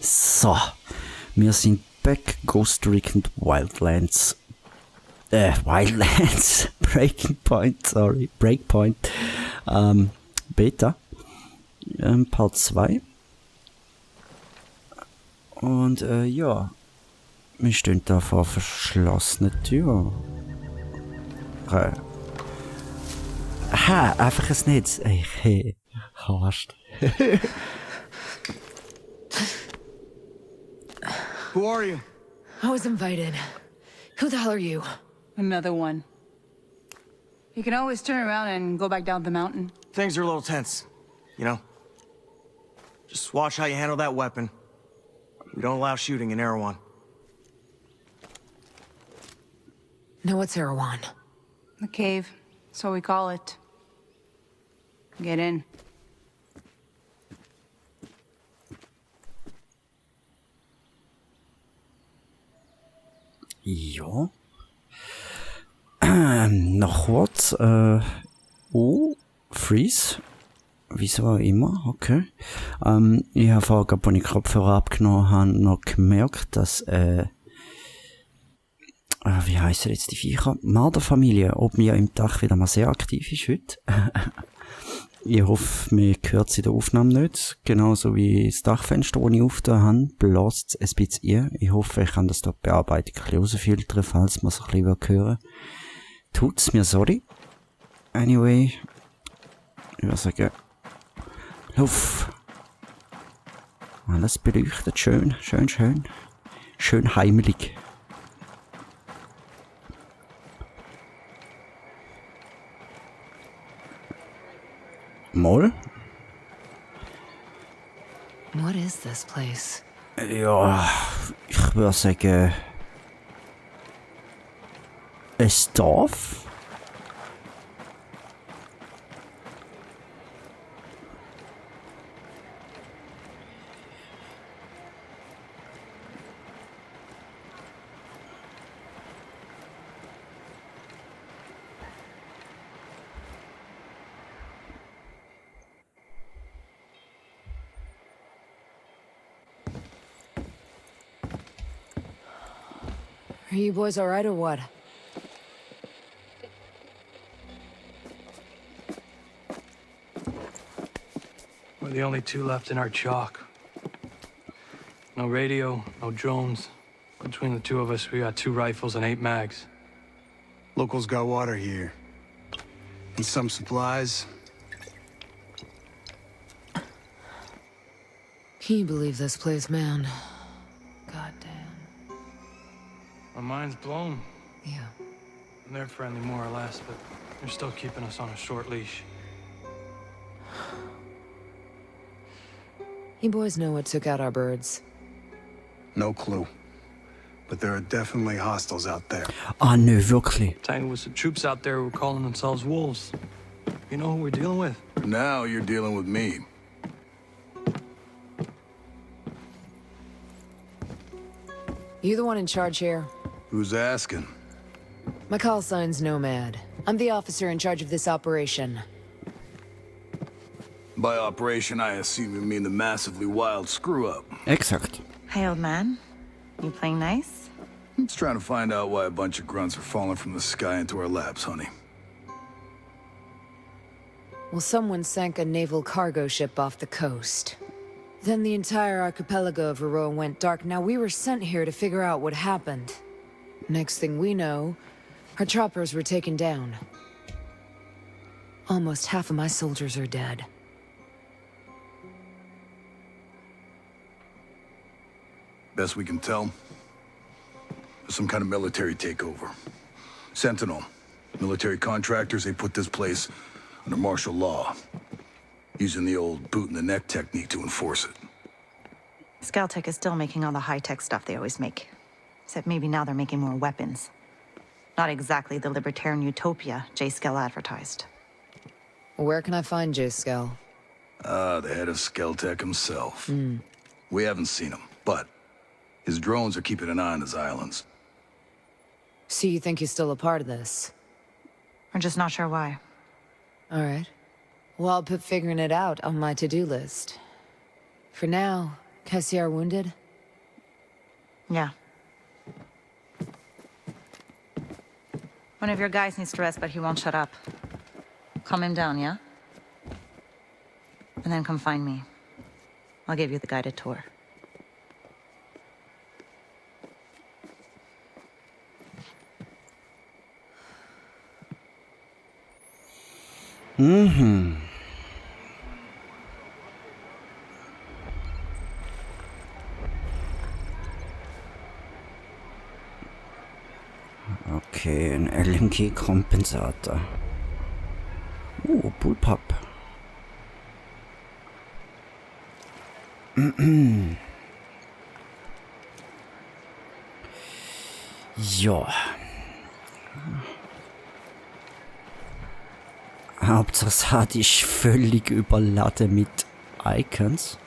So, wir sind back, Ghost Recon Wildlands. Wildlands. Breakpoint. Beta. Part 2. Und ja, wir stehen da vor verschlossenen Türen. Aha, einfach ein Netz. Hey, hast. Who are you? I was invited. Who the hell are you? Another one. You can always turn around and go back down the mountain. Things are a little tense, you know? Just watch how you handle that weapon. We don't allow shooting in Erewhon. No, what's Erewhon? The cave. That's what we call it. Get in. Ja. Noch kurz. Freeze. Wieso auch immer, okay. Ich habe vorher, als ich Kopfhörer abgenommen habe, noch gemerkt, dass, wie heissen jetzt die Viecher? Marderfamilie, ob mir im Dach wieder mal sehr aktiv ist heute. Ich hoffe, mir hört sie in der Aufnahme nicht. Genauso wie das Dachfenster, das ich aufgetan habe, bläst es ein bisschen ein. Ich hoffe, ich kann das dort Bearbeitung ein bisschen rausfiltern, falls man es ein bisschen hören will. Tut's mir, sorry. Anyway, ich würde sagen, Lauf. Alles beleuchtet, schön. Schön heimelig. Mal? What is this place? Ja, ich würde sagen, ein Dorf? Are you boys alright or what? We're the only two left in our chalk. No radio, no drones. Between the two of us, we got 2 rifles and 8 mags. Locals got water here. And some supplies. Can you believe this place, man? Goddamn. My mind's blown. Yeah. And they're friendly more or less, but they're still keeping us on a short leash. You boys know what took out our birds? No clue. But there are definitely hostiles out there. Ah, nö, wirklich. Tangled with some troops out there who were calling themselves wolves. You know who we're dealing with? Now you're dealing with me. You the one in charge here? Who's asking? My call sign's Nomad. I'm the officer in charge of this operation. By operation, I assume you mean the massively wild screw-up. Exakt. Hey, old man. You playing nice? I'm just trying to find out why a bunch of grunts are falling from the sky into our laps, honey. Well, someone sank a naval cargo ship off the coast. Then the entire archipelago of Aroa went dark. Now we were sent here to figure out what happened. Next thing we know, our choppers were taken down. Almost half of my soldiers are dead. Best we can tell, there's some kind of military takeover. Sentinel, military contractors, they put this place under martial law, using the old boot-in-the-neck technique to enforce it. Scaltech is still making all the high-tech stuff they always make. Except maybe now they're making more weapons. Not exactly the libertarian utopia Jay Skell advertised. Where can I find Jay Skell? The head of Skeltech himself. We haven't seen him, but his drones are keeping an eye on his islands. So you think he's still a part of this? We're just not sure why. Alright. Well, I'll put figuring it out on my to-do list. For now, Cassiar wounded? Yeah. One of your guys needs to rest, but he won't shut up. Calm him down, yeah? And then come find me. I'll give you the guided tour. Okay, ein LMG-Kompensator. Bullpup. Ja. Hauptsache das HUD ist völlig überladen mit Icons.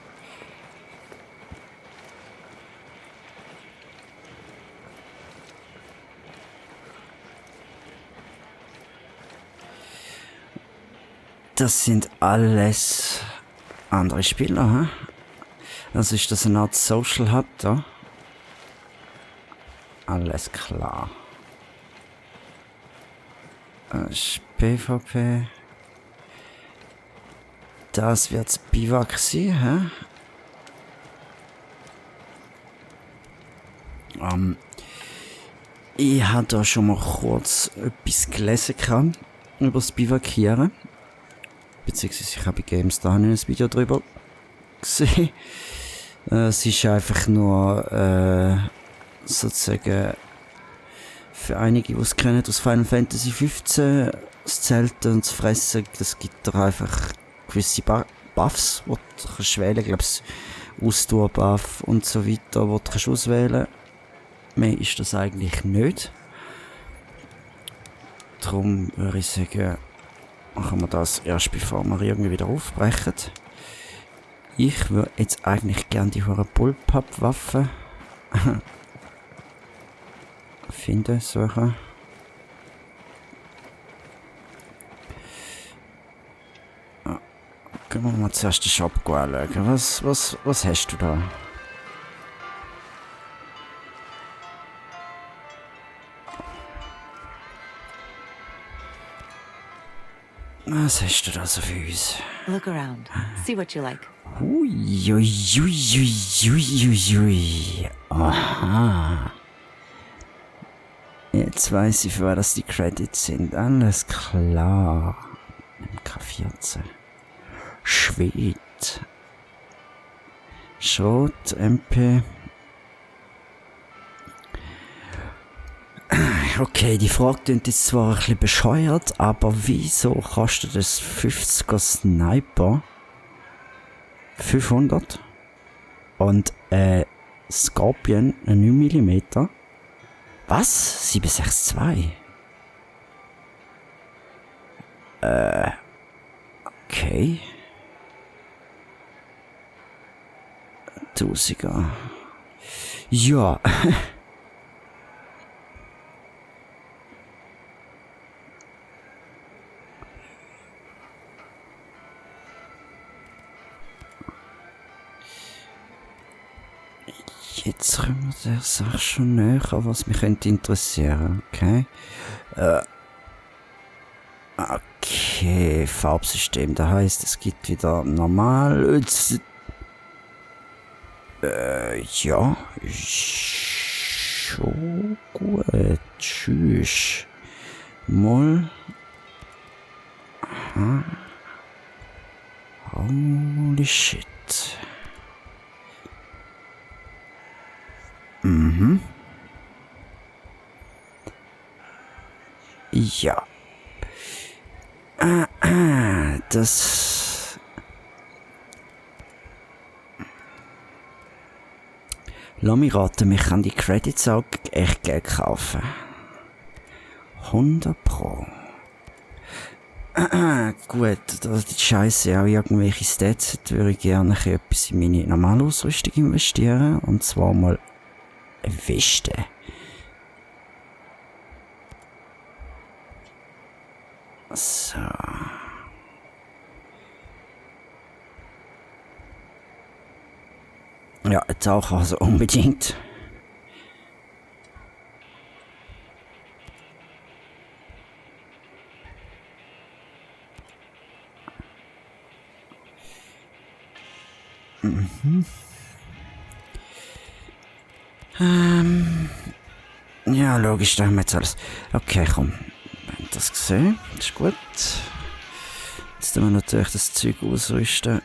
Das sind alles andere Spieler, hä? Also ist das eine Art Social Hub da? Alles klar. Das ist PvP. Das wird's Biwak sein, hä? Ich habe da schon mal kurz etwas gelesen über das Biwakieren. Beziehungsweise ich habe bei GameStar ein Video darüber gesehen. Es ist einfach nur sozusagen für einige, die es kennen, aus Final Fantasy 15, das Zelten und das Fressen, das gibt dir einfach gewisse Buffs, die du kannst wählen kannst. Ich glaube, das Ausdauer-Buff und so weiter, die du kannst auswählen. Mehr ist das eigentlich nicht. Darum würde ich sagen, machen wir das erst, bevor wir irgendwie wieder aufbrechen. Ich würde jetzt eigentlich gerne die hohe Bullpup-Waffe finden, suchen. Gehen wir mal zuerst den Shop anschauen. Was hast du da? Was hast du da so für uns? Look around. See what you like. Ui. Aha. Jetzt weiss ich, für was die Credits sind. Alles klar. MK14. Schwed. Schrot, MP. Okay, die Frage klingt jetzt zwar ein bisschen bescheuert, aber wieso kostet das 50er Sniper 500 und Scorpion 9mm? Was? 762? Okay. 1000er. Ja. Jetzt kommen wir der Sache schon näher, was mich könnte interessieren, okay? Okay, Farbsystem, das heisst, es gibt wieder normal. Ja, schon gut, tschüss. Mal. Aha. Holy shit. Ja. Das... Lass mich raten, mich kann die Credits auch echt Geld kaufen. 100 Pro. Gut, da die Scheiße auch irgendwelche Stats hat, würde ich gerne etwas in meine normale Ausrüstung investieren. Und zwar mal eine Weste. So. Ja, ein Taucher also unbedingt. Ja, logisch, da haben wir jetzt alles. Okay, komm. Wir haben das gesehen. Das ist gut. Jetzt müssen wir natürlich das Zeug ausrüsten.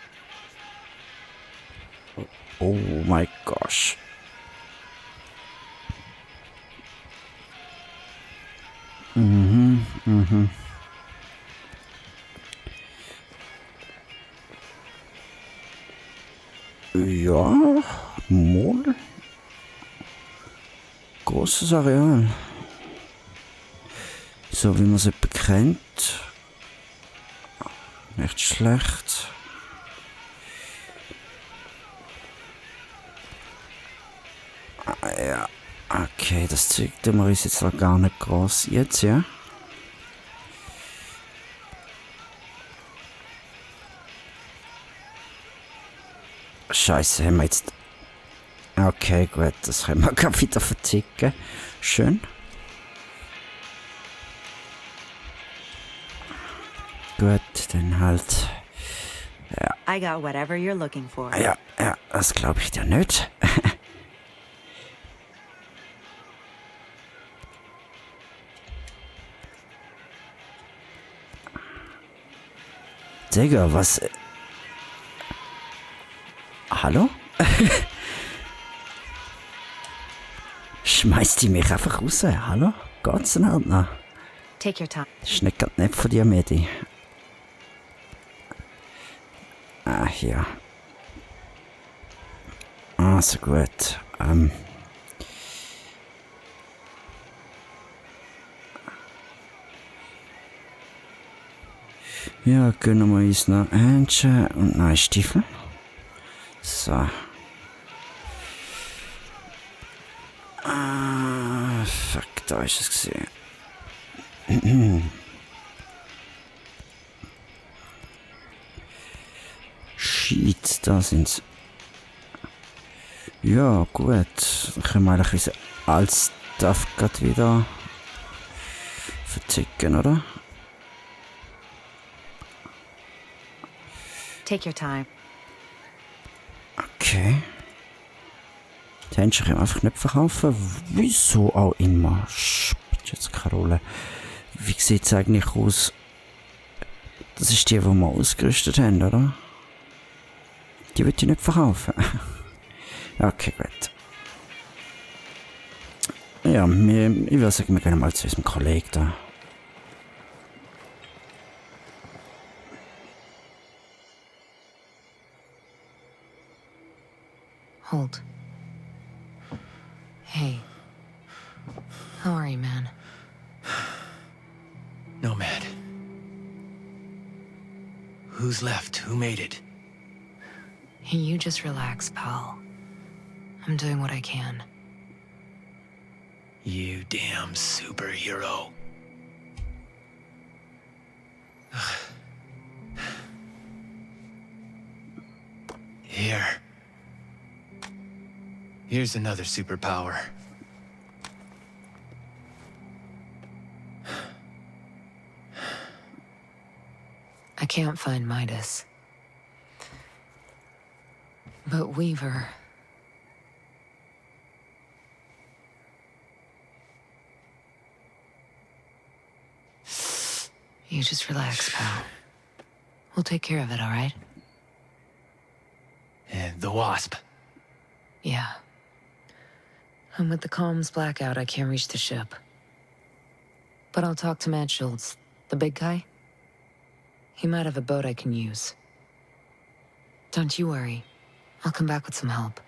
Oh mein Gott. Ja, Mol. Großes Areal. So wie man es etwa kennt. Nicht schlecht. Ja, okay, das Zeug tun wir uns jetzt gar nicht groß jetzt, ja? Scheiße, haben wir jetzt... Okay, gut, das können wir gerade wieder verticken. Schön. Gut, dann halt... Ja. I got whatever you're looking for. Ja, das glaube ich dir nicht. Digga, was... Hallo? Schmeißt die mich einfach raus? Hallo? Geht's denn halt noch? Take your time. Das ist nicht gerade nett von dir, Medi. Ah, hier. Ah, so gut. Ja, gönnen wir uns noch Händchen und neue Stiefel. So. Ah, fuck, da ist es gesehen. Shit, da sind's. Ja, gut. Dann können wir eigentlich unser altes Stuff gerade wieder verticken, oder? Take your time. Okay. Die Händchen können wir einfach nicht verkaufen. Wieso auch immer? Spielt jetzt keine Rolle. Wie sieht es eigentlich aus? Das ist die wir ausgerüstet haben, oder? Die wird ich nicht verkaufen. Okay, gut. Ja, ich würde sagen, wir gehen mal zu unserem Kollegen da. Holt. Hey. How are you, man? Nomad. Who's left? Who made it? Hey, you just relax, pal. I'm doing what I can. You damn superhero. Here's another superpower. I can't find Midas. But Weaver... You just relax, pal. We'll take care of it, all right? And the Wasp. Yeah. And with the comms blackout, I can't reach the ship. But I'll talk to Matt Schultz, the big guy. He might have a boat I can use. Don't you worry. I'll come back with some help.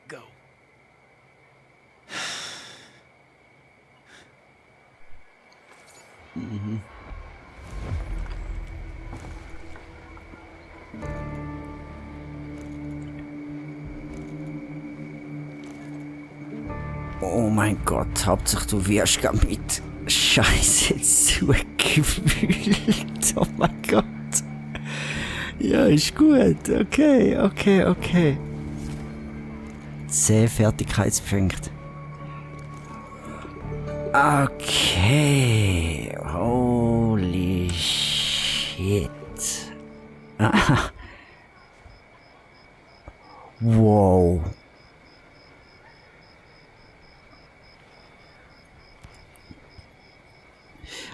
Go. Oh mein Gott, Hauptsache du wirst gar mit Scheiße zugewühlt. Oh mein Gott. Ja, ist gut. Okay. 10 Fertigkeitspunkte. Okay. Holy shit. Wow.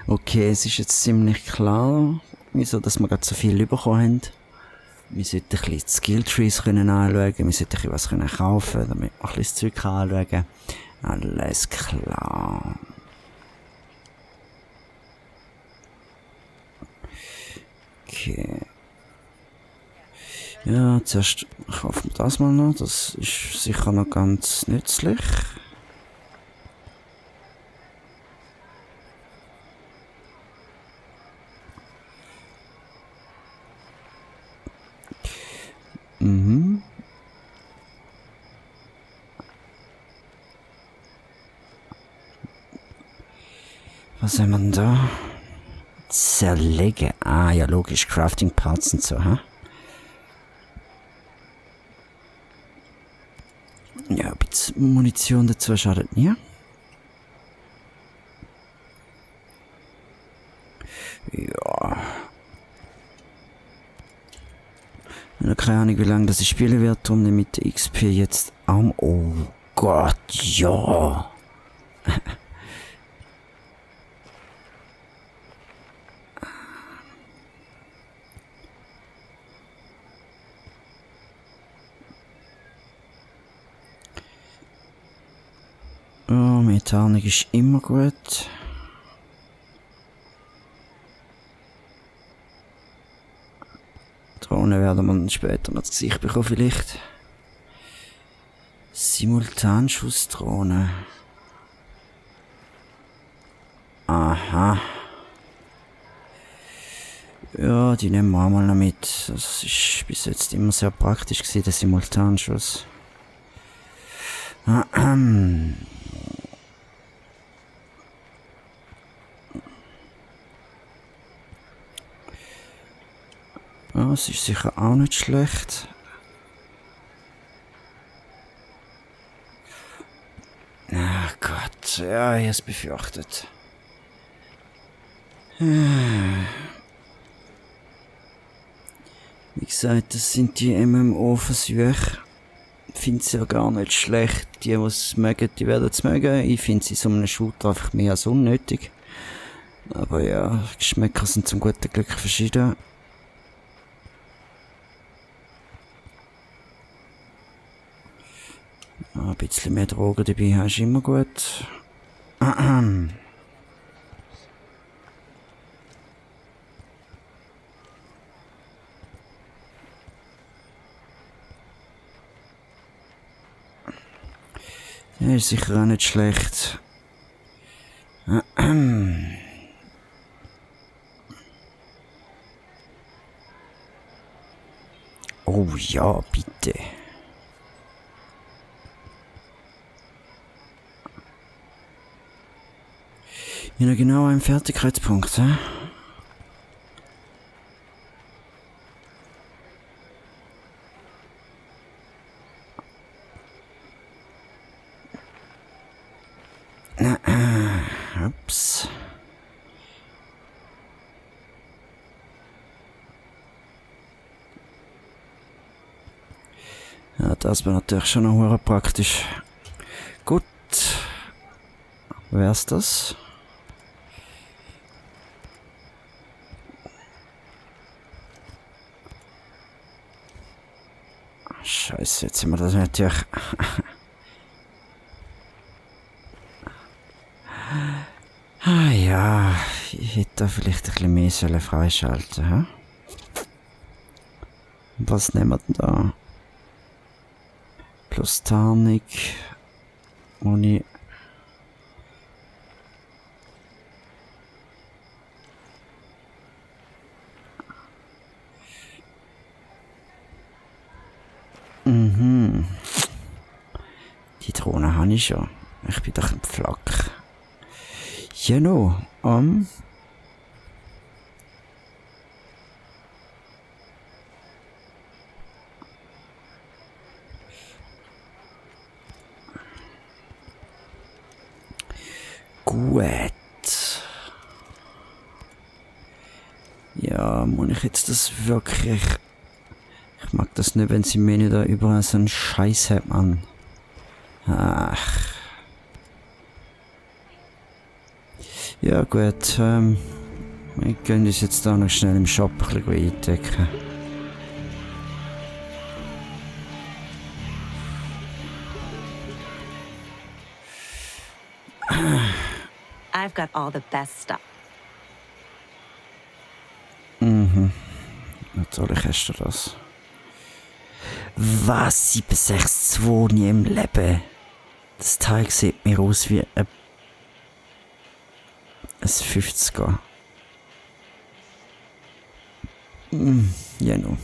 Okay, es ist jetzt ziemlich klar, wieso dass wir gerade so viel bekommen haben. Wir sollten ein bisschen die Skilltrees anschauen, wir sollten ein bisschen was kaufen, damit wir ein bisschen das Zeug anschauen. Alles klar. Okay. Ja, zuerst kaufen wir das mal noch, das ist sicher noch ganz nützlich. Was haben wir denn da? Zerlegen. Ah, ja, logisch. Crafting Parts und so, hä? Ja, ein bisschen Munition dazu schadet nie. Ja. Ich habe keine Ahnung, wie lange das ich spielen werde, darum nehme ich die XP jetzt am... Oh Gott, ja. Oh, Methanik ist immer gut. Drohnen werden wir dann später noch das Gesicht bekommen, vielleicht. Simultanschussdrohne. Aha. Ja, die nehmen wir auch mal noch mit. Das ist bis jetzt immer sehr praktisch gewesen, der Simultanschuss. Das ist sicher auch nicht schlecht. Ach Gott, ja, ich hab's befürchtet. Wie gesagt, das sind die MMO-Versuche. Ich finde sie ja gar nicht schlecht. Die es mögen, die werden es mögen. Ich finde sie so einem Shooter einfach mehr als unnötig. Aber ja, Geschmäcker sind zum guten Glück verschieden. Ein bisschen mehr Drogen dabei hast du immer gut. Das ist sicher auch nicht schlecht. Oh ja, bitte. Ja, genau ein Fertigkeitspunkt, hä? Ups. Ja, das wäre natürlich schon noch praktisch. Gut. Wär's das? Scheiße, jetzt sind wir das natürlich... Ah ja, ich hätte da vielleicht ein bisschen mehr freischalten sollen, hä? Was nehmen wir denn da? Plus Tarnik. Muni. Die Drohne habe ich schon. Ich bin doch ein Pflack. Genau, Gut. Ja, muss ich jetzt das wirklich... Ich mag das nicht, wenn sie mir nicht da überall so einen Scheiß hat, Mann. Ach. Ja gut, wir können uns jetzt da noch schnell im Shop ein bisschen eindecken. I've got all the best stuff. Natürlich hast du das. Was? 762 nie im Leben? Das Teil sieht mir aus wie ein 50er. Ja, no.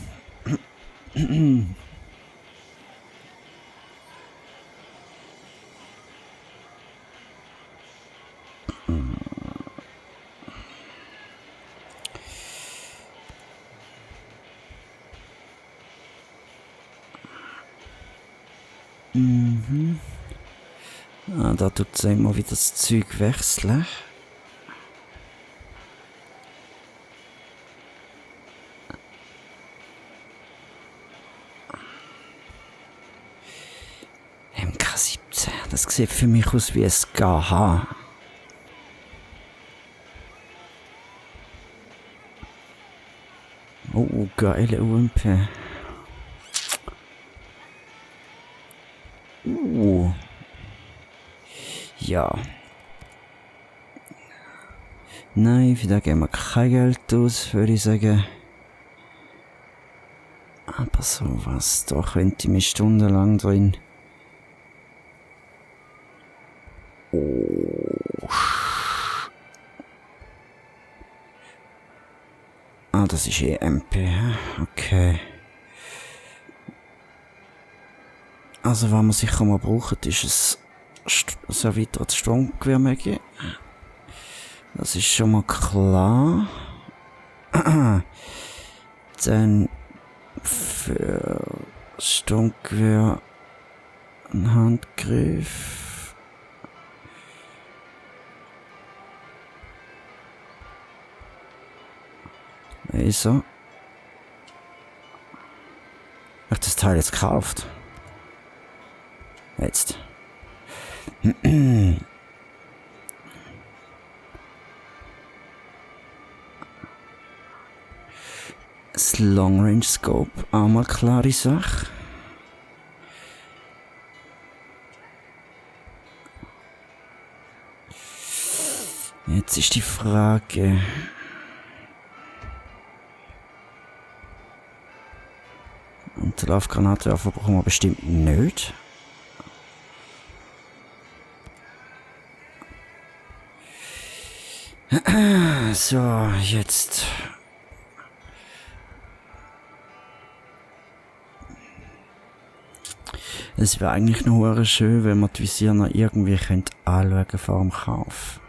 Ah, da tut es immer wieder das Zeug wechseln. MK17, das sieht für mich aus wie ein SKH. Oh, geile UMP. Ja. Nein, für da geben wir kein Geld aus, würde ich sagen. Aber sowas, da könnte ich mich stundenlang drin. Oh. Ah, das ist MP, okay. Also, was wir sicher mal brauchen, ist ein erweitertes Sturmgewehr möglich. Das ist schon mal klar. Dann für Sturmgewehr ein Handgriff. Laser. Ach, das Teil jetzt gekauft. Jetzt. Das Long Range Scope, auch mal klare Sache. Jetzt ist die Frage. Und die Laufgranatwerfer brauchen wir bestimmt nicht. So, jetzt. Es wäre eigentlich noch schön, wenn man die Visier noch irgendwie anschauen könnte vor dem Kauf.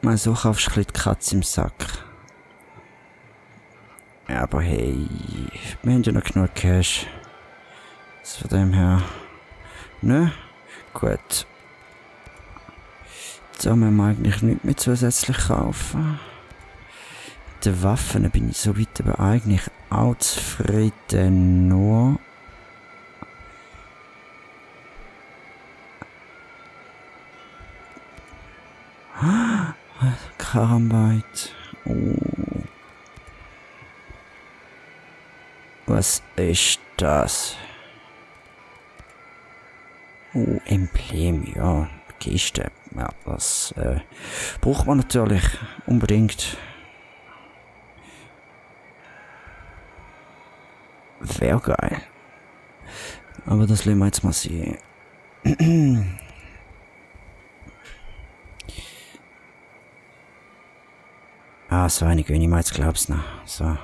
Mal so kaufst du ein bisschen die Katze im Sack. Ja, aber hey, wir haben ja noch genug Cash. Also von dem her. Ne? Gut. Da müssen wir eigentlich nichts mehr zusätzlich kaufen. Mit den Waffen bin ich soweit aber eigentlich auch zufrieden. Nur. Karambite. Oh. Was ist das? Oh, Emblem, ja. Kiste. Ja, das braucht man natürlich unbedingt. Wäre geil. Aber das lassen wir jetzt mal sehen. Ah, so eine gönne ich mir jetzt, glaub's noch. So.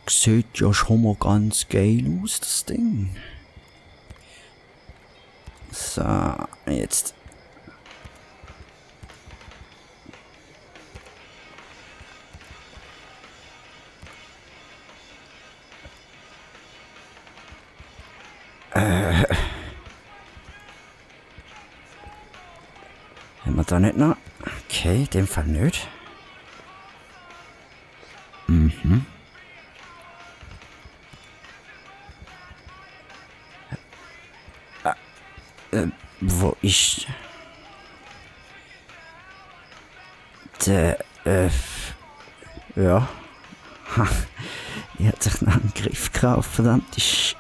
sieht ja schon mal ganz geil aus, das Ding. So, jetzt. Haben wir da nicht noch? Okay, in dem Fall nicht. Mhm. Wo ist der, ja. Ha, die hat sich noch einen Griff gekauft, verdammt, ist.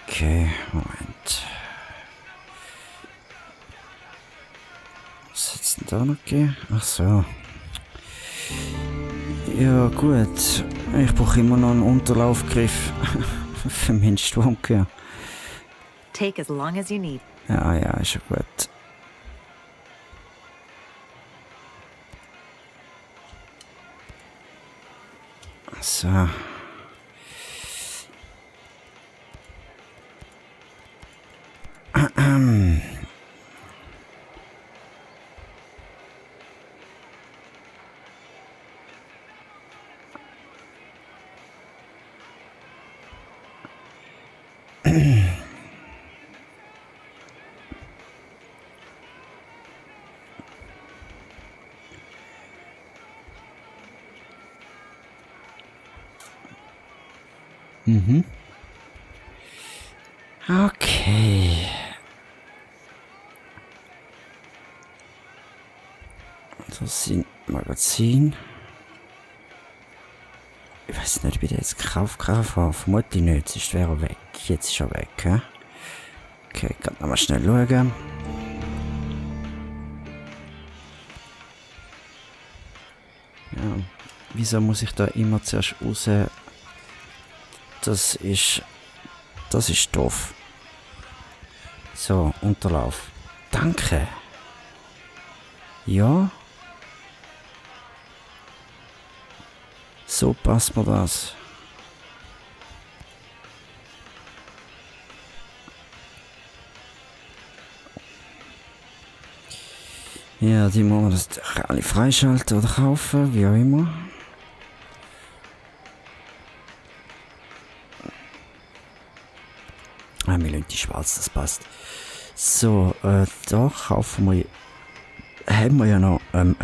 Okay, Moment. Was hat's denn da noch gegeben? Ach so. Ja, gut. Ich brauche immer noch einen Unterlaufgriff. Für meinen Sturmgewehr. Take as long as you need. Ja, ist ja gut. So. Mhm. Okay. Das sind Magazin. Ich weiß nicht, ob ich den jetzt gekauft habe. Vermutlich nicht, sonst wäre er weg. Jetzt ist er weg. He? Okay, ich kann nochmal schnell schauen. Ja, wieso muss ich da immer zuerst raus? Das ist doof. So, Unterlauf. Danke. Ja. So passt mir das. Ja, die muss man das alle freischalten oder kaufen, wie auch immer. Wir lassen die schwarz, das passt. So, da kaufen wir. Haben wir ja noch ein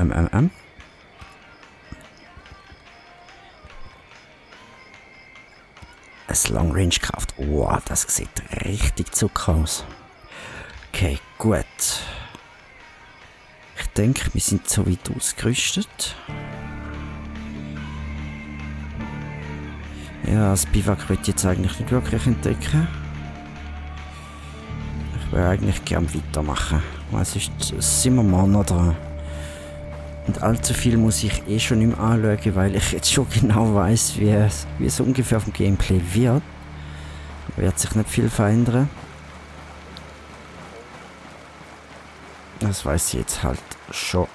Long Range gekauft. Wow, das sieht richtig zucker aus. Okay, gut. Ich denke, wir sind so weit ausgerüstet. Ja, das Biwak will ich jetzt eigentlich nicht wirklich entdecken. Ich will eigentlich gerne weitermachen. Was ist, sind wir mal noch dran? Und allzu viel muss ich eh schon nicht mehr anschauen, weil ich jetzt schon genau weiß, wie es ungefähr vom Gameplay wird. Wird sich nicht viel verändern. Das weiß ich jetzt halt schon.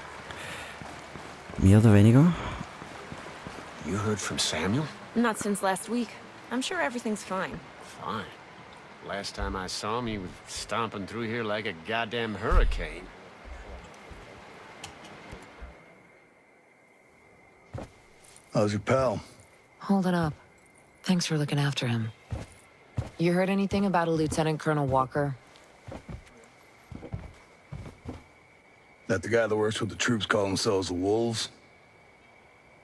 Mehr oder weniger. You heard from Samuel? Not since last week. I'm sure everything's fine. Fine. Last time I saw him, he was stomping through here like a goddamn hurricane. How's your pal? Holding up. Thanks for looking after him. You heard anything about a Lieutenant Colonel Walker? That the guy that works with the troops call themselves the Wolves?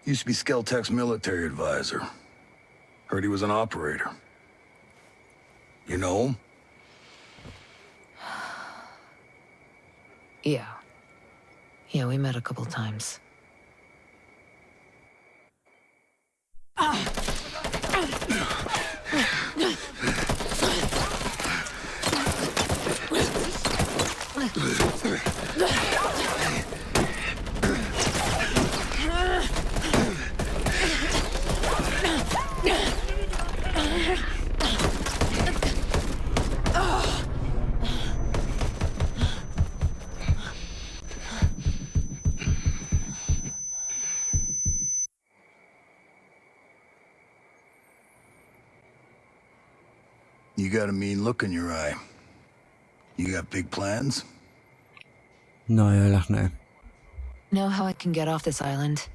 Used to be Skeltech's military advisor. Heard he was an operator. You know him? Yeah. Yeah, we met a couple times. got a mean look in your eye. You got big plans? Nein, ehrlich nicht. Know how I can get off this island?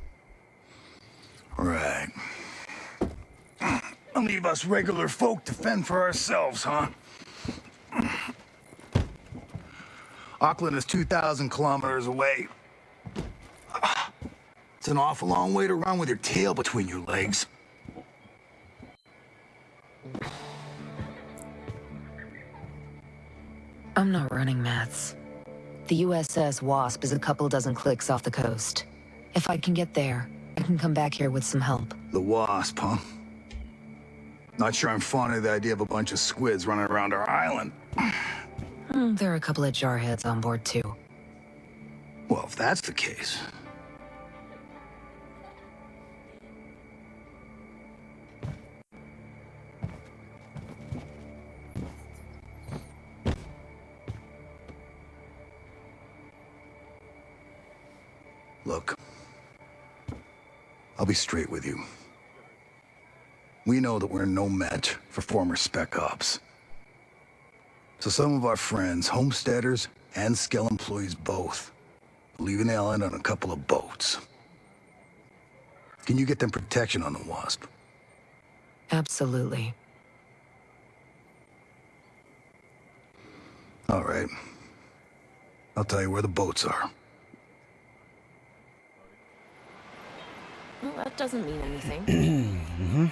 Right. I'll leave us regular folk to fend for ourselves, huh? Auckland is 2,000 kilometers away. It's an awful long way to run with your tail between your legs. I'm not running, Mats. The USS Wasp is a couple dozen clicks off the coast. If I can get there, I can come back here with some help. The Wasp, huh? Not sure I'm fond of the idea of a bunch of squids running around our island. There are a couple of jarheads on board, too. Well, if that's the case... Look, I'll be straight with you. We know that we're no match for former Spec Ops. So some of our friends, homesteaders and Skell employees both, are leaving the island on a couple of boats. Can you get them protection on the Wasp? Absolutely. All right. I'll tell you where the boats are. Well, that doesn't mean anything.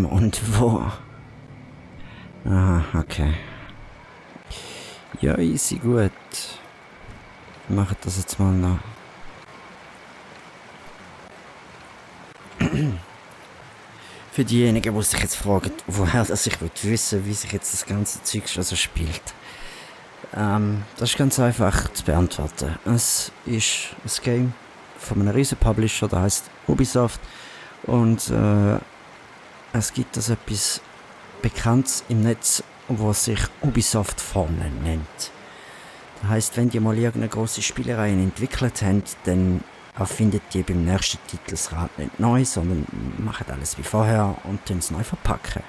Und wo? Aha, okay. Ja, easy, gut. Wir machen das jetzt mal noch. Für diejenigen, die sich jetzt fragen, woher das ich wissen, wie sich jetzt das ganze Zeug schon so spielt. Das ist ganz einfach zu beantworten. Es ist ein Game von einem riesen Publisher, der heißt Ubisoft. Und es gibt also etwas Bekanntes im Netz, was sich Ubisoft Formel nennt. Das heisst, wenn die mal irgendeine grosse Spielerei entwickelt haben, dann erfindet die beim nächsten Titel das Rad nicht neu, sondern machen alles wie vorher und dann es neu verpacken.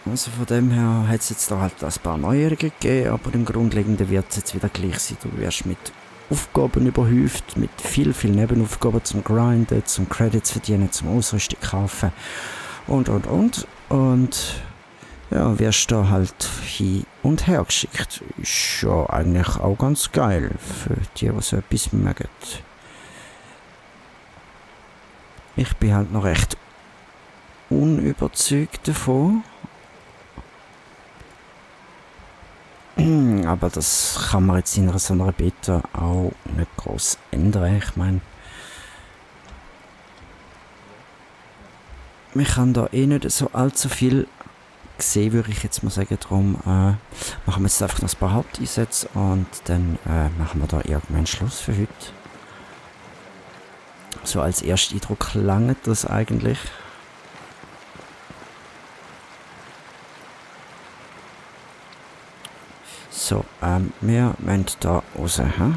Also von dem her hat es jetzt da halt ein paar Neuerungen gegeben, aber im Grundlegenden wird es jetzt wieder gleich sein. Du wirst mit Aufgaben überhäuft, mit viel Nebenaufgaben zum Grinden, zum Credits verdienen, zum Ausrüstung kaufen und. Und ja, wirst da halt hin und her geschickt. Ist ja eigentlich auch ganz geil für die so etwas mögen. Ich bin halt noch recht unüberzeugt davon. Aber das kann man jetzt in so einer Beta auch nicht groß ändern. Ich meine, man kann da eh nicht so allzu viel sehen, würde ich jetzt mal sagen. Darum machen wir jetzt einfach noch ein paar Haupteinsätze und dann machen wir da irgendwann Schluss für heute. So als erster Eindruck langt das eigentlich. So, wir müssen da raus, hä?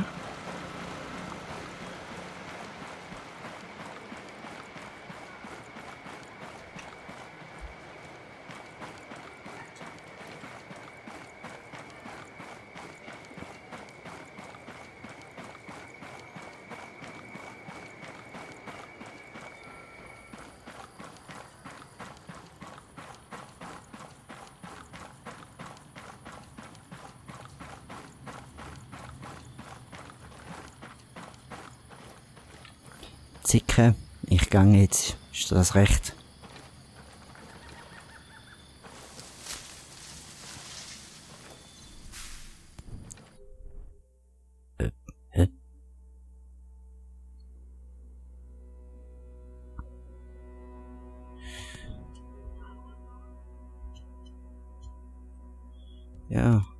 Zicke, ich gehe jetzt. Ist das recht?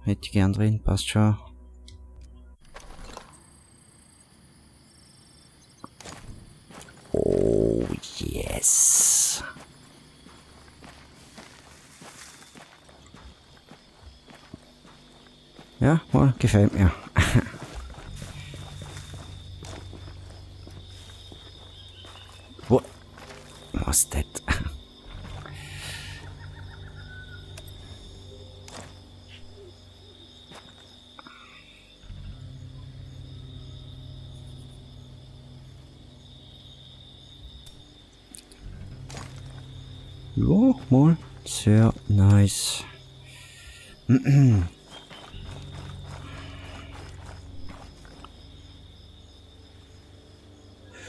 hätte ich gern drin, passt schon. Oh, yes. Ja, wohl, gefällt mir. Wo? Was ist das? Ja, mal sehr nice.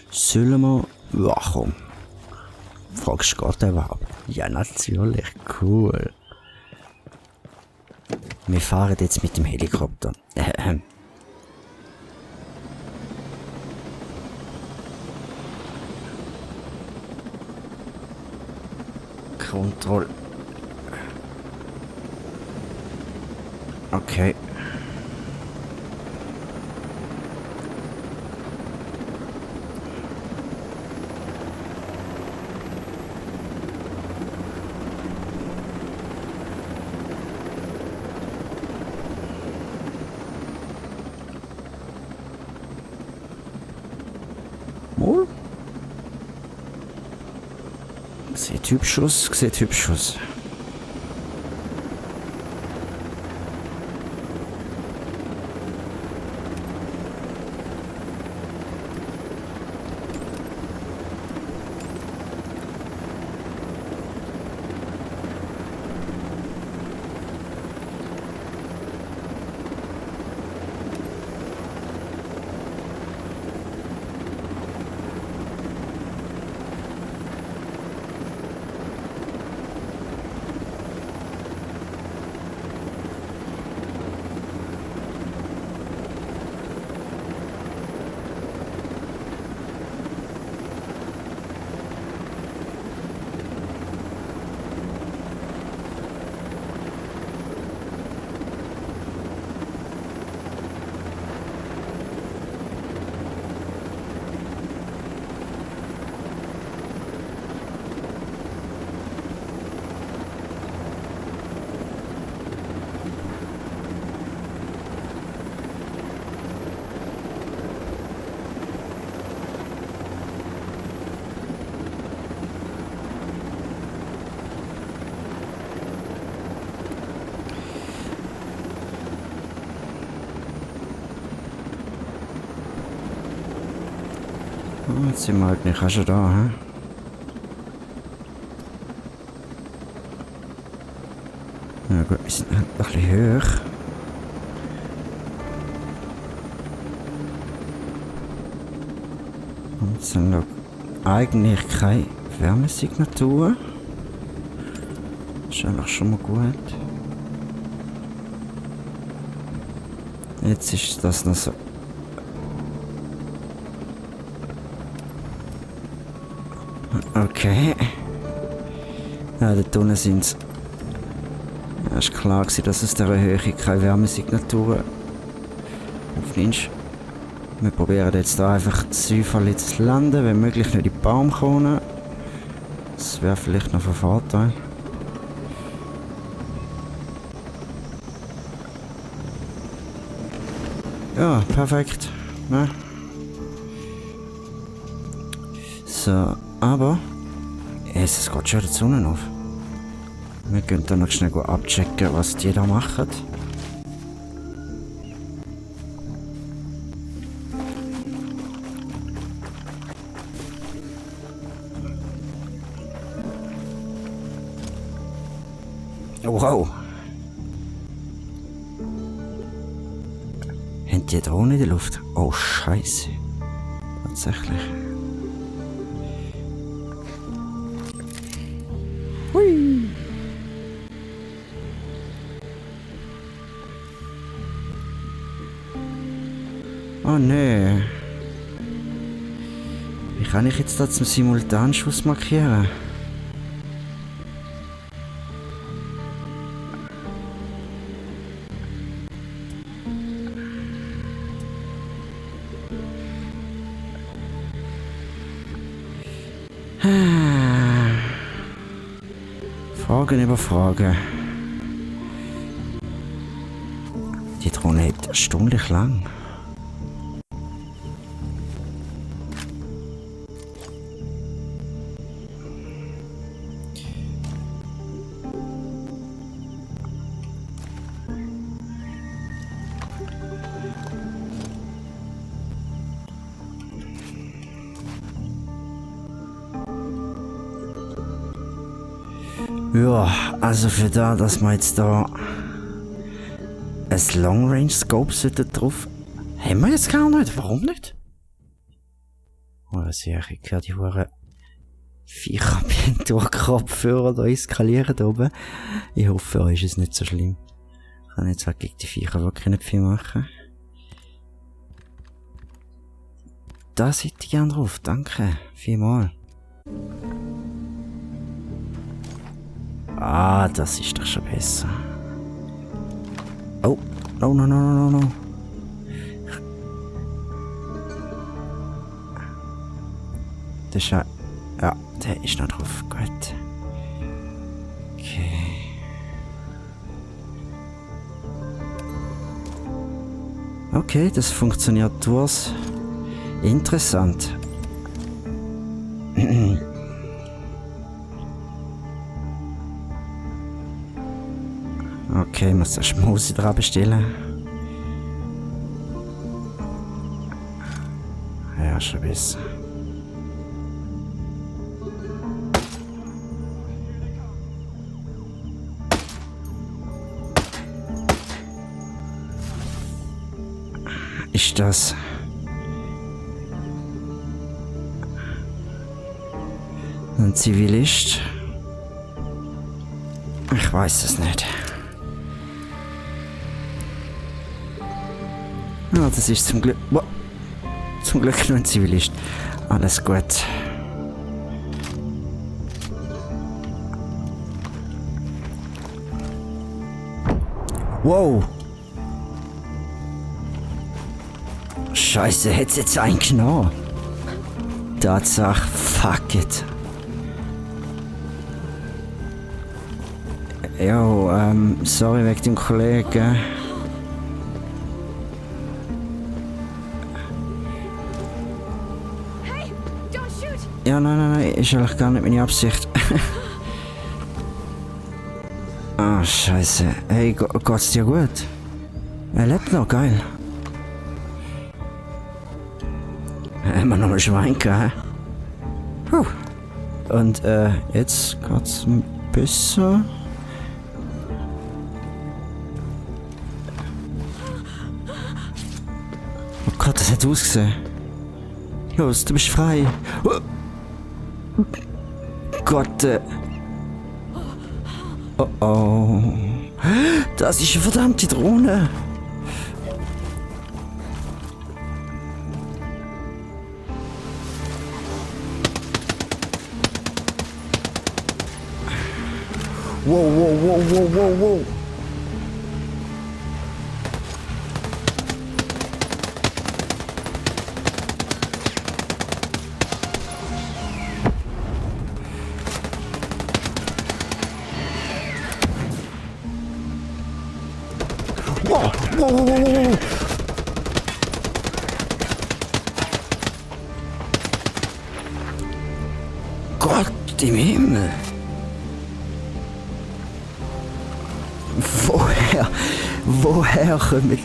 Sollen wir... Ja, komm. Fragst du gerade überhaupt? Ja, natürlich. Cool. Wir fahren jetzt mit dem Helikopter. Kontroll. Okay. Wohl? Sieht hübsch aus, sieht hübsch aus. Jetzt sind wir halt nicht auch schon da, hä? Ja gut, wir sind halt ein bisschen hoch. Und es sind noch eigentlich keine Wärmesignaturen. Das ist eigentlich schon mal gut. Jetzt ist das noch so. Okay. Ja, dort unten sind es. Ja, ist klar gewesen, dass es dieser Höhe keine Wärmesignaturen aufnimmst. Wir probieren jetzt da einfach säuferlich zu landen, wenn möglich nicht in die Baumkrone. Das wäre vielleicht noch von Vorteil. Ja, perfekt. Ne? So, aber es geht schon die Sonne auf. Wir können dann noch schnell abchecken, was die da machen. Wow! Haben die Drohne in der Luft? Oh Scheiße. Tatsächlich. Hui! Oh nee. Wie kann ich jetzt da zum Simultanschuss markieren? Fragen über Fragen. Die Drohne hält erstaunlich lang. Ja, also für da, dass wir jetzt da ein Long Range Scope drauf. Haben wir jetzt gar nicht? Warum nicht? Oh, sehe ich höre die Hure Viecher durch Kopfhörer da eskalieren da oben. Ich hoffe, euch ist es nicht so schlimm. Ich kann jetzt halt gegen die Viecher wirklich nicht viel machen. Da seid ihr gern drauf, danke. Vielmal. Ah, das ist doch schon besser. Oh, no. Das ist ja... Ja, der ist noch drauf. Gut. Okay. Okay, das funktioniert durch. Interessant. Okay, ich muss den Schmusi dran bestellen. Ja, schon besser. Ist das... ein Zivilist? Ich weiß es nicht. Ah, das ist zum Glück... Zum Glück nur ein Zivilist. Alles gut. Wow! Scheiße, hätt's jetzt einen genommen. Tatsache, fuck it. Jo, sorry wegen dem Kollegen. Hey, don't shoot! Ja, nein, ist eigentlich gar nicht meine Absicht. Ah, scheiße. Hey, geht's dir gut? Er lebt noch, geil. Haben wir noch ein Schwein gehabt? Und, jetzt geht's besser. Oh Gott, das hat ausgesehen. Los, du bist frei. Oh Gott, oh oh. Das ist eine verdammte Drohne. Wow. Wow. Gott im Himmel. Woher kommen...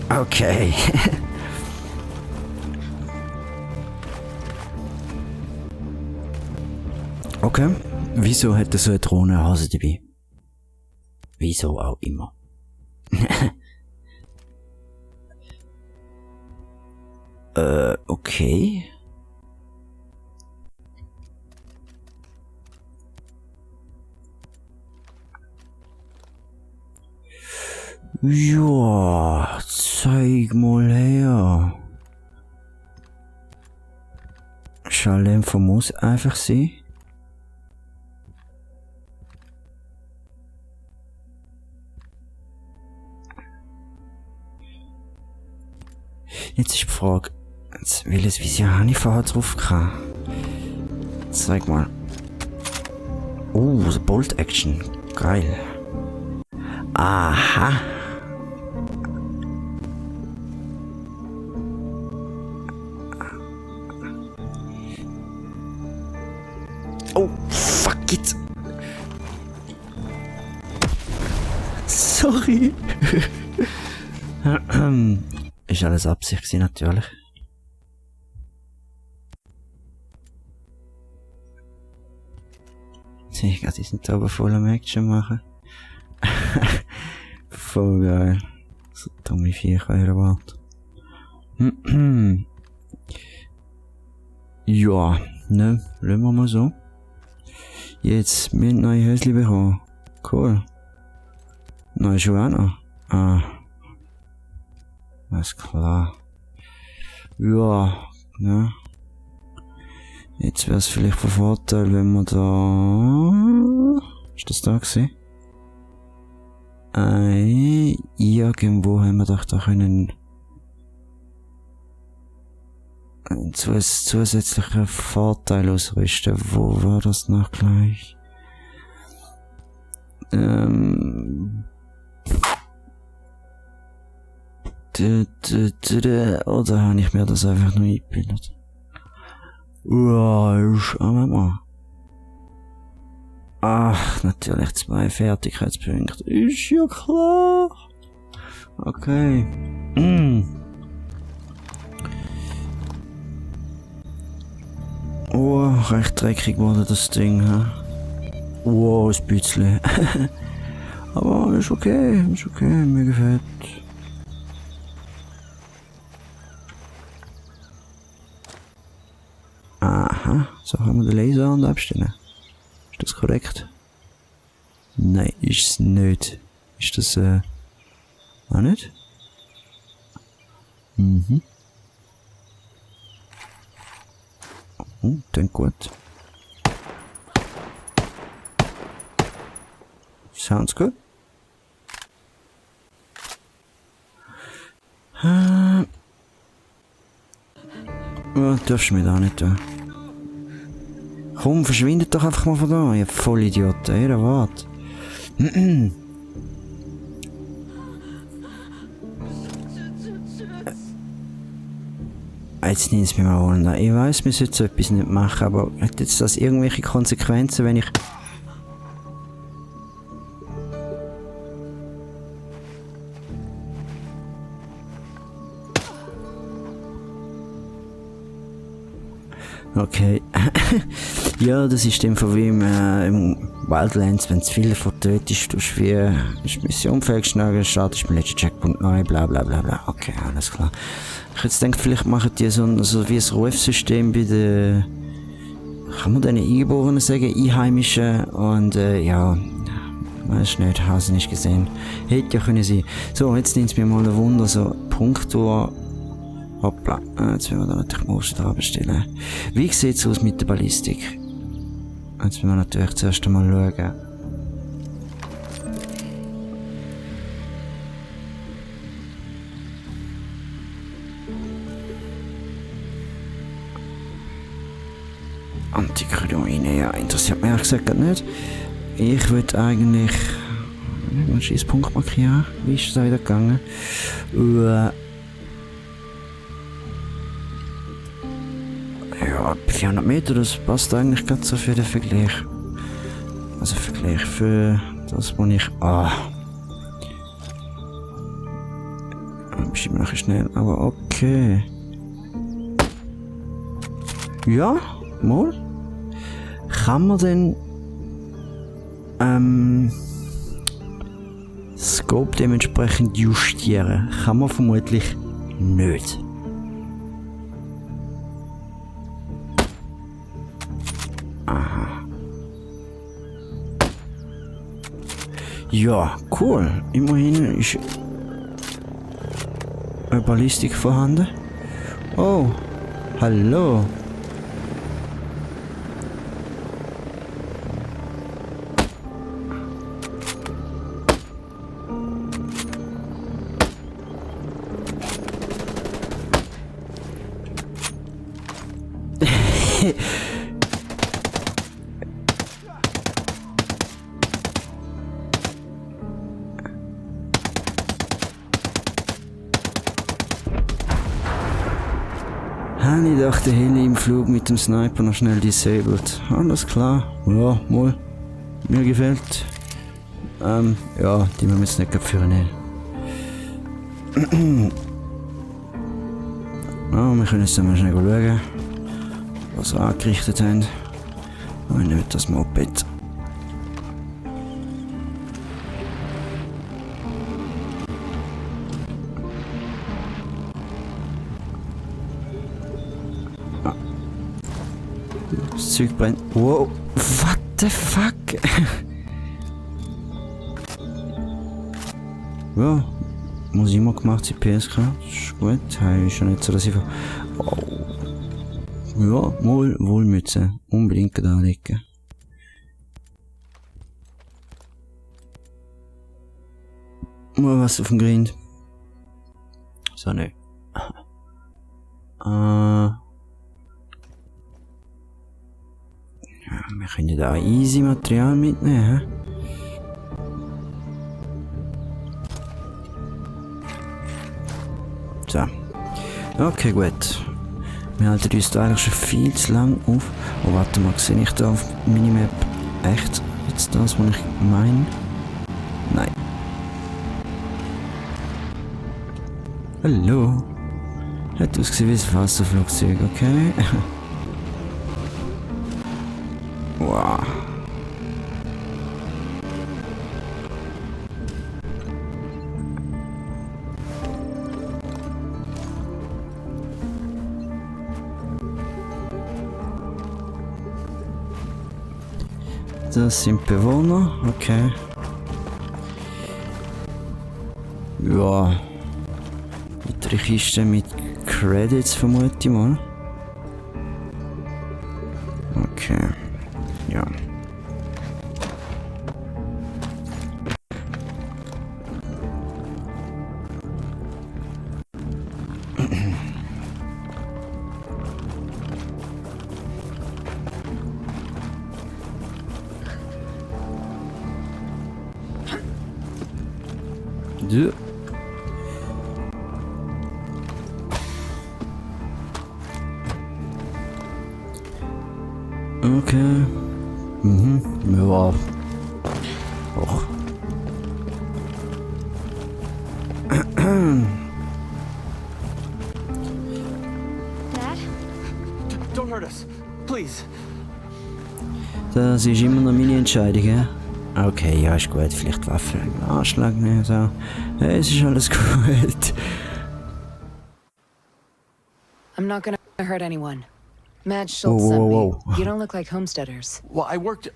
Okay. Okay. Wieso hat er so eine Drohnenhase dabei? Wieso auch immer. Okay. Ja, zeig mal her. Schalldämpfer muss einfach sein. Jetzt ist die Frage, Jetzt welches Visier habe ich vorher drauf gehabt? Zeig mal. So Bolt Action. Geil. Aha. Oh, fuck it. Sorry. Ist alles Absicht gewesen, natürlich. Ich kann diesen Zauber voll am Action machen. Voll geil. So dumme Viecher in der Welt. Ja, ne, lassen wir mal so. Jetzt, wir haben neue Höschen bekommen. Cool. Neue Schuhe auch noch. Alles klar. Ja, ne. Jetzt wäre es vielleicht von Vorteil, wenn wir da... Ist das da gewesen? Irgendwo haben wir doch da können... einen zusätzlichen Vorteil ausrüsten. Wo war das noch gleich? Oder habe ich mir das einfach nur eingebildet? Mal. Ach, natürlich 2 Fertigkeitspunkte. Ist ja klar. Okay. Oh, recht dreckig wurde das Ding, hä? Wow, ein bisschen. Aber ist okay, mir gefällt. Aha, so können wir den Laser und abstellen. Ist das korrekt? Nein, ist es nicht. Ist das, auch nicht? Klingt gut. Sounds good. Darfst du mir da nicht tun. Komm, verschwindet doch einfach mal von da, ihr Vollidioten. Ihr wart. Jetzt nimmt es mir mal wunder. Ich weiss, wir sollten so etwas nicht machen, aber hat jetzt das irgendwelche Konsequenzen, wenn ich... Okay. Ja, das ist dem von wie im Wildlands, wenn du viel davon tötest, tust du wie ist Mission fehlgeschlagen, startest beim letzten Checkpoint neu, bla bla bla bla. Okay, alles klar. Ich hätte gedacht, vielleicht machen die so wie ein Rufsystem bei den, kann man denen Eingeborenen sagen, Einheimischen und ja, weiß nicht, habe ich nicht gesehen. Hätte ja können sein. So, jetzt nimmt es mir mal ein Wunder, so Punktur. Hoppla, jetzt werden wir da natürlich Motion dran bestellen. Wie sieht es aus mit der Ballistik? Jetzt müssen wir natürlich zuerst einmal schauen. Antikrydoine, ja, interessiert mich ehrlich gesagt nicht. Ich würde eigentlich einen Schießpunkt markieren. Wie ist es da wieder gegangen? Ja, 400 Meter, das passt eigentlich ganz so für den Vergleich. Also Vergleich für das, was ich... Bestimmt nachher schnell, aber okay. Ja, mal. Kann man denn... Scope dementsprechend justieren? Kann man vermutlich nicht. Ja, cool. Immerhin ist eine Ballistik vorhanden. Oh, hallo. Habe ich doch den Heli im Flug mit dem Sniper noch schnell disabled. Alles klar. Ja, mal. Mir gefällt. Ja, die müssen wir jetzt nicht führen. Wir können jetzt mal schnell schauen, was wir angerichtet haben. Und nicht das Moped. Das Zeug brennt. Wow, what the fuck? Ja, muss immer gemacht, CPS, das ist gut. Ist schon nicht so, dass ich... Oh. Ja, mal Wohlmütze. Unbedingt anlegen. Mal was auf dem Grind. So, ne. Ja, wir können da easy Material mitnehmen, hä? So. Okay, gut. Wir halten uns da eigentlich schon viel zu lang auf. Oh, warte mal, sehe ich da auf Minimap echt jetzt das, was ich meine? Nein. Hallo. Hat ausgesehen wie ein Wasserflugzeug, okay? Wow. Das sind Bewohner, okay. Ja. Weitere Kiste mit Credits vermute ich mal. Okay. Ja. Ja. Okay. Ja. Och. Dad? Don't hurt us, please. Das ist immer noch meine Entscheidung, ja? Okay, ja, ist gut. Vielleicht Waffe im Anschlag nehmen, so. Es ist alles gut. I'm not gonna hurt anyone. Madge Schultz Whoa, sent whoa, me. whoa. You don't look like homesteaders. Well, I work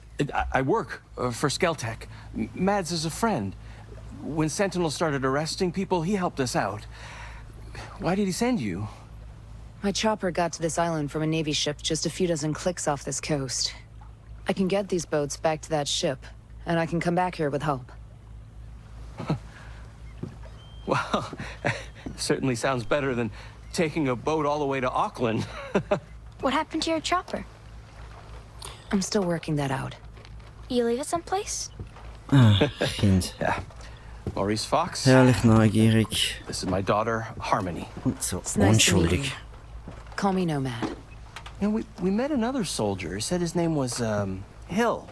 for Skeltec. Mads is a friend. When Sentinel started arresting people, he helped us out. Why did he send you? My chopper got to this island from a Navy ship just a few dozen clicks off this coast. I can get these boats back to that ship, and I can come back here with help. Well, certainly sounds better than taking a boat all the way to Auckland. What happened to your chopper? I'm still working that out. You leave it someplace? Kind. Yeah. Maurice Fox. Herrlich neugierig. This is my daughter, Harmony. Und so It's nice to meet you. unschuldig. Call me Nomad. You know, we met another soldier. He said his name was, Hill.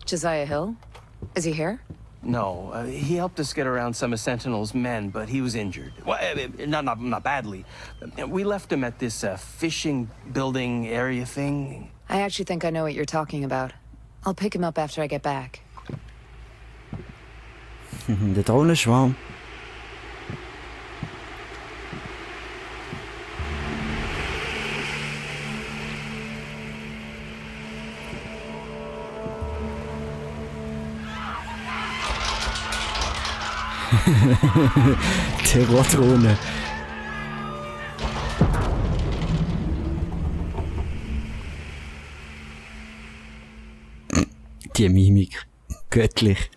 Josiah Hill? Is he here? No, he helped us get around some of Sentinel's men, but he was injured. Well, not badly. We left him at this fishing building area thing. I actually think I know what you're talking about. I'll pick him up after I get back. Der Drohnenschwarm. Terrordrohne. Die Mimik. Göttlich.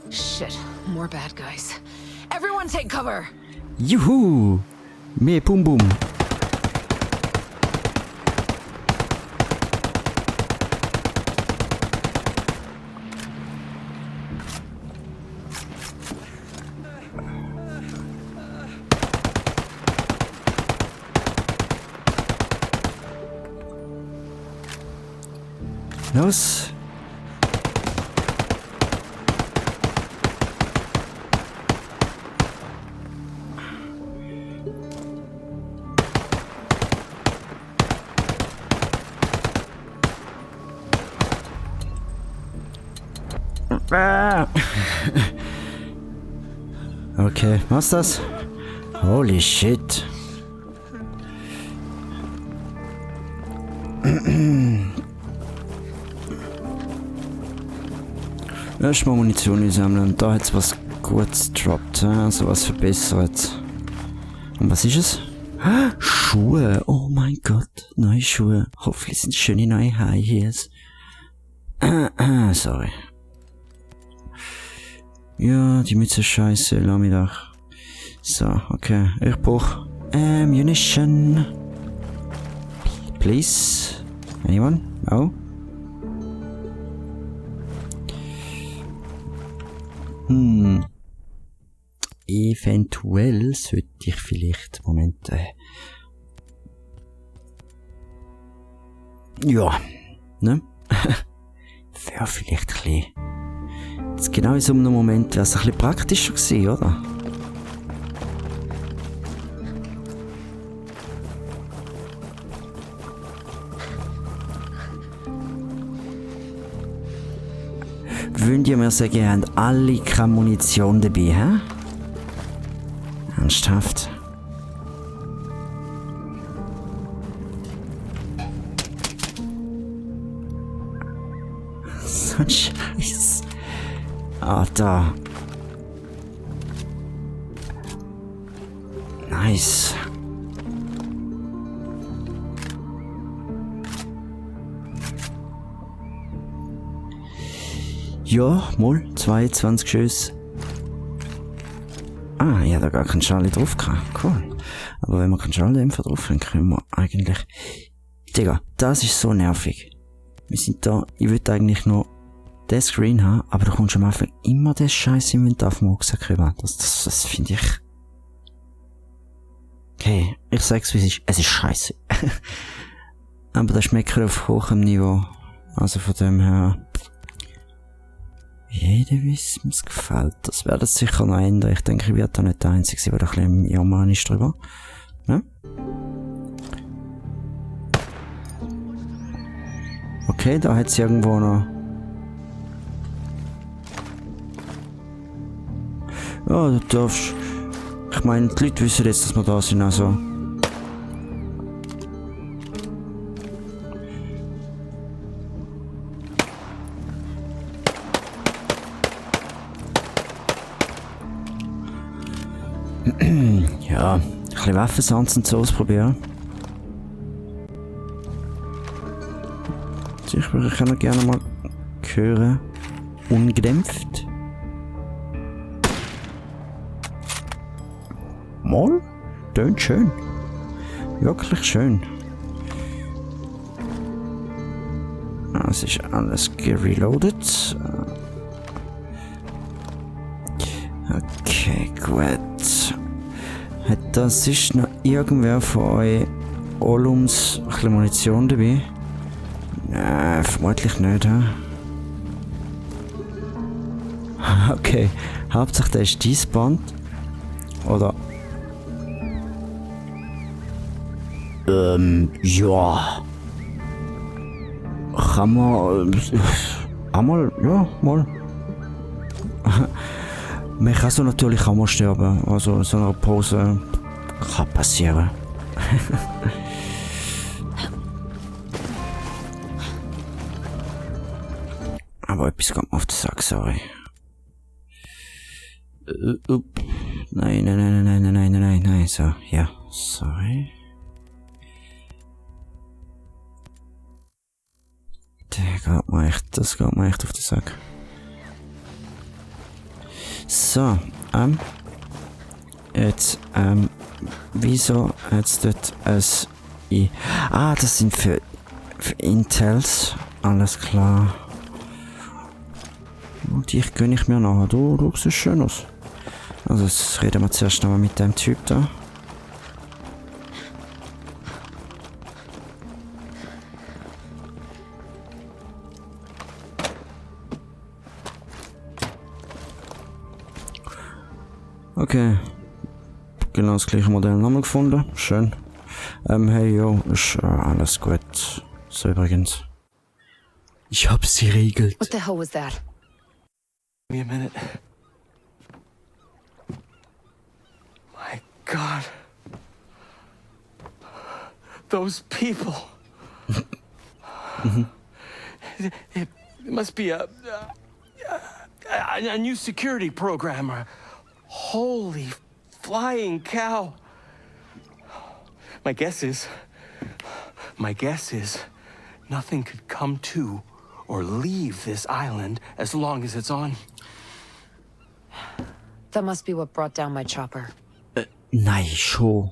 Shit, more bad guys. Everyone take cover! Juhu! Mehr Bum Bum. Los! Okay, was das? Holy shit. Erstmal Munition einsammeln und da hat es was Gutes gedroppt, also was verbessert. Und was ist es? Schuhe! Oh mein Gott, neue Schuhe. Hoffentlich sind schöne neue High Heels. Sorry. Ja, die Mütze ist scheiße, lass mich doch. So, okay. Ich brauche Ammunition. Please. Anyone? No? Eventuell sollte ich vielleicht... Moment. Ja. Ne? Wäre vielleicht ein bisschen... Jetzt genau in so einem Moment wäre es ein bisschen praktischer gewesen, oder? Wollt ihr mir sagen, ihr habt alle keine Munition dabei, hä? Ernsthaft? So ein Scheiß. Ah, da. Nice. Ja, mal 22 Schüsse. Ah, ich habe da gar keinen Charlie drauf gehabt. Cool. Aber wenn wir keinen Schalldämpfer drauf haben, können wir eigentlich... Digga, das ist so nervig. Wir sind da... Ich will eigentlich nur den Screen haben, aber du kommst am Anfang immer das scheiß Inventar vom Rucksack rüber. Das finde ich... Okay, ich sag's wie es ist. Es ist scheiße. Aber das schmeckt auf hohem Niveau. Also von dem her... Jeder weiß, mir es gefällt. Das wird es sicher noch ändern. Ich denke, ich werde da nicht der Einzige sein, der da ein bisschen im Jammern ist drüber. Ne? Okay, da hat es irgendwo noch... Ja, du darfst... Ich meine, die Leute wissen jetzt, dass wir da sind, also... Ja, ein bisschen Waffensounds und so ausprobieren. Ich würde auch noch gerne mal hören. Ungedämpft. Mal? Tönt schön. Wirklich schön. Es ist alles gereloadet. Okay, gut. Hat das ist noch irgendwer von euch Olums ein bisschen Munition dabei? Nein, vermutlich nicht, hä? Okay, Hauptsache der ist despawned. Oder? Ja. Kann man... einmal, ja, mal. Man kann so natürlich auch mal sterben. Also so eine Pause kann passieren. Aber etwas kommt mir auf den Sack, sorry. Nein, so, ja, sorry. Das geht mir echt auf den Sack. So, jetzt, wieso hat's dort das das sind für Intels, alles klar. Und die gönne ich mir nachher. Du siehst schön aus. Also, jetzt reden wir zuerst noch mal mit dem Typ da. Okay. Genau das gleiche Modell nochmal gefunden. Schön. Hey, yo, ist alles gut. So übrigens. Ich hab sie regelt. What the hell was that? Give me a minute. My God. Those people. It must be a new security program. Holy flying cow. My guess is nothing could come to or leave this island as long as it's on. That must be what brought down my chopper. Nein, schon.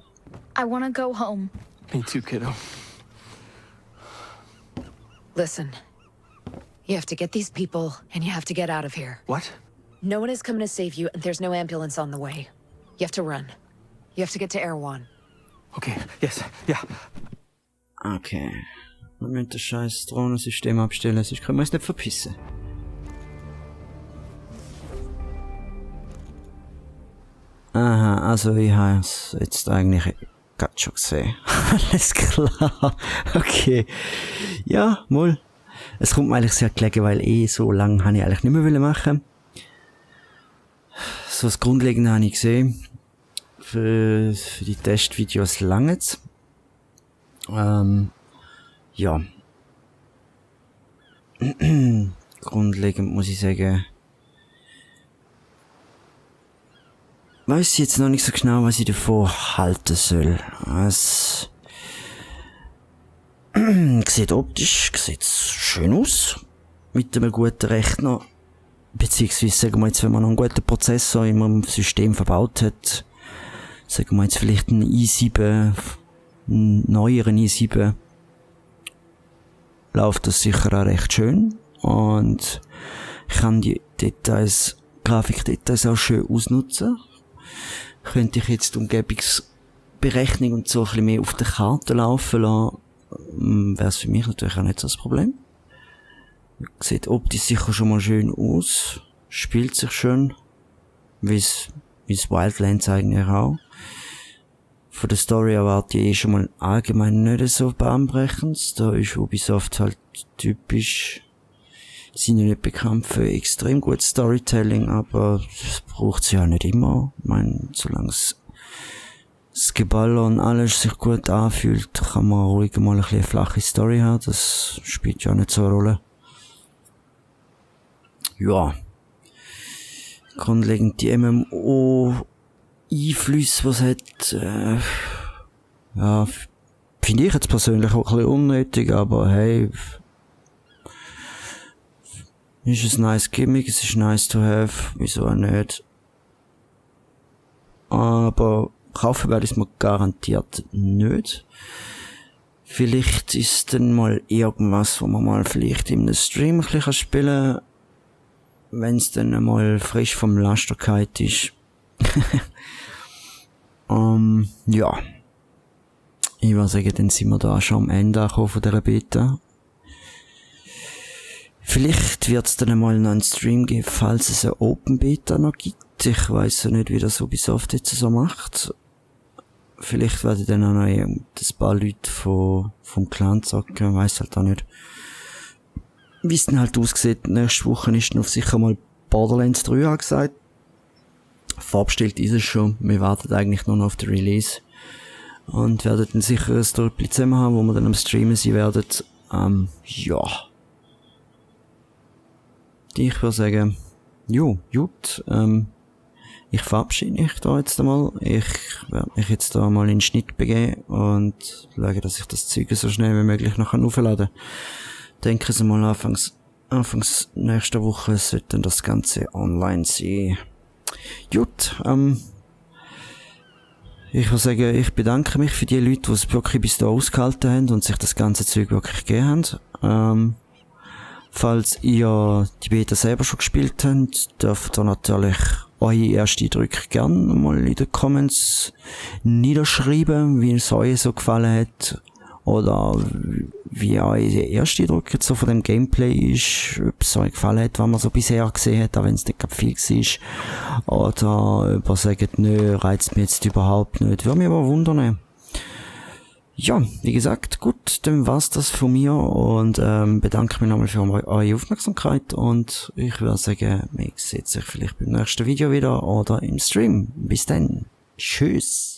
I want to go home. Me too, kiddo. Listen. You have to get these people, and you have to get out of here. What? No one is coming to save you, and there's no ambulance on the way. You have to run. You have to get to Erewhon. Okay, yes, yeah. Okay. Wir müssen das scheiß Drohnensystem abstellen, sonst können wir uns nicht verpissen. Aha, also ich habe es jetzt eigentlich gerade schon gesehen. Alles klar. Okay. Ja, mal. Es kommt mir eigentlich sehr gelegen, weil so lange habe ich eigentlich nicht mehr machen. So das Grundlegende habe ich gesehen. Für die Testvideos lange. Ja. Grundlegend muss ich sagen, weiß ich jetzt noch nicht so genau, was ich davon halten soll. Es sieht optisch schön aus. Mit einem guten Rechner. Beziehungsweise, sagen wir jetzt, wenn man noch einen guten Prozessor in einem System verbaut hat, sagen wir jetzt vielleicht einen i7, einen neueren i7, läuft das sicher auch recht schön. Und ich kann die Details, Grafikdetails auch schön ausnutzen. Könnte ich jetzt die Umgebungsberechnung und so ein bisschen mehr auf der Karte laufen lassen, wäre es für mich natürlich auch nicht so das Problem. Sieht optisch sicher schon mal schön aus, spielt sich schön, wie es Wildlands eigentlich auch. Von der Story erwarte ich schon mal allgemein nicht so bahnbrechend. Da ist Ubisoft halt typisch. Sie sind ja nicht bekannt für extrem gutes Storytelling, aber das braucht sie ja nicht immer. Ich meine, solange das Geballer und alles sich gut anfühlt, kann man ruhig mal ein bisschen eine flache Story haben. Das spielt ja nicht so eine Rolle. Ja. Grundlegend die MMO-Einflüsse, was hat, ja, finde ich jetzt persönlich auch ein bisschen unnötig, aber hey, ist ein nice Gimmick, es ist nice to have, wieso auch nicht. Aber kaufen werde ich es mir garantiert nicht. Vielleicht ist dann mal irgendwas, wo man mal vielleicht in einem Stream ein bisschen spielen kann, wenn es dann mal frisch vom Laster gefallen ist. Ja. Ich würde sagen, dann sind wir da schon am Ende angekommen von dieser Beta. Vielleicht wird es dann mal noch einen Stream geben, falls es eine Open Beta noch gibt. Ich weiss ja nicht, wie das Ubisoft jetzt so macht. Vielleicht werden dann auch noch ein paar Leute vom Clan zocken, weiss halt auch nicht. Wie es dann halt aussieht, nächste Woche ist dann auf sicher mal Borderlands 3 angesagt. Vorbestellt ist es schon. Wir warten eigentlich nur noch auf den Release. Und werden dann sicher ein Storyplay zusammen haben, wo wir dann am Streamen sein werden. Ja. Ich würde sagen, jo, gut. Ich verabschiede mich da jetzt einmal. Ich werde mich jetzt da mal in den Schnitt begeben und schauen, dass ich das Zeug so schnell wie möglich noch aufladen kann. Denken Sie mal, anfangs nächster Woche sollte dann das Ganze online sein. Gut, ich würde sagen, ich bedanke mich für die Leute, die es wirklich bis da ausgehalten haben und sich das ganze Zeug wirklich gegeben haben. Falls ihr die Beta selber schon gespielt habt, dürft ihr natürlich eure erste Eindrücke gerne mal in den Comments niederschreiben, wie es euch so gefallen hat. Oder wie eure erste Eindrücke jetzt so von dem Gameplay ist, ob es euch gefallen hat, was man so bisher gesehen hat, auch wenn es nicht gerade viel war. Oder ob ihr sagt, nö, reizt mich jetzt überhaupt nicht. Würde mich aber wundern. Ja, wie gesagt, gut, dann war's das von mir und bedanke mich nochmal für eure Aufmerksamkeit und ich würde sagen, wir sehen sich vielleicht beim nächsten Video wieder oder im Stream. Bis dann. Tschüss.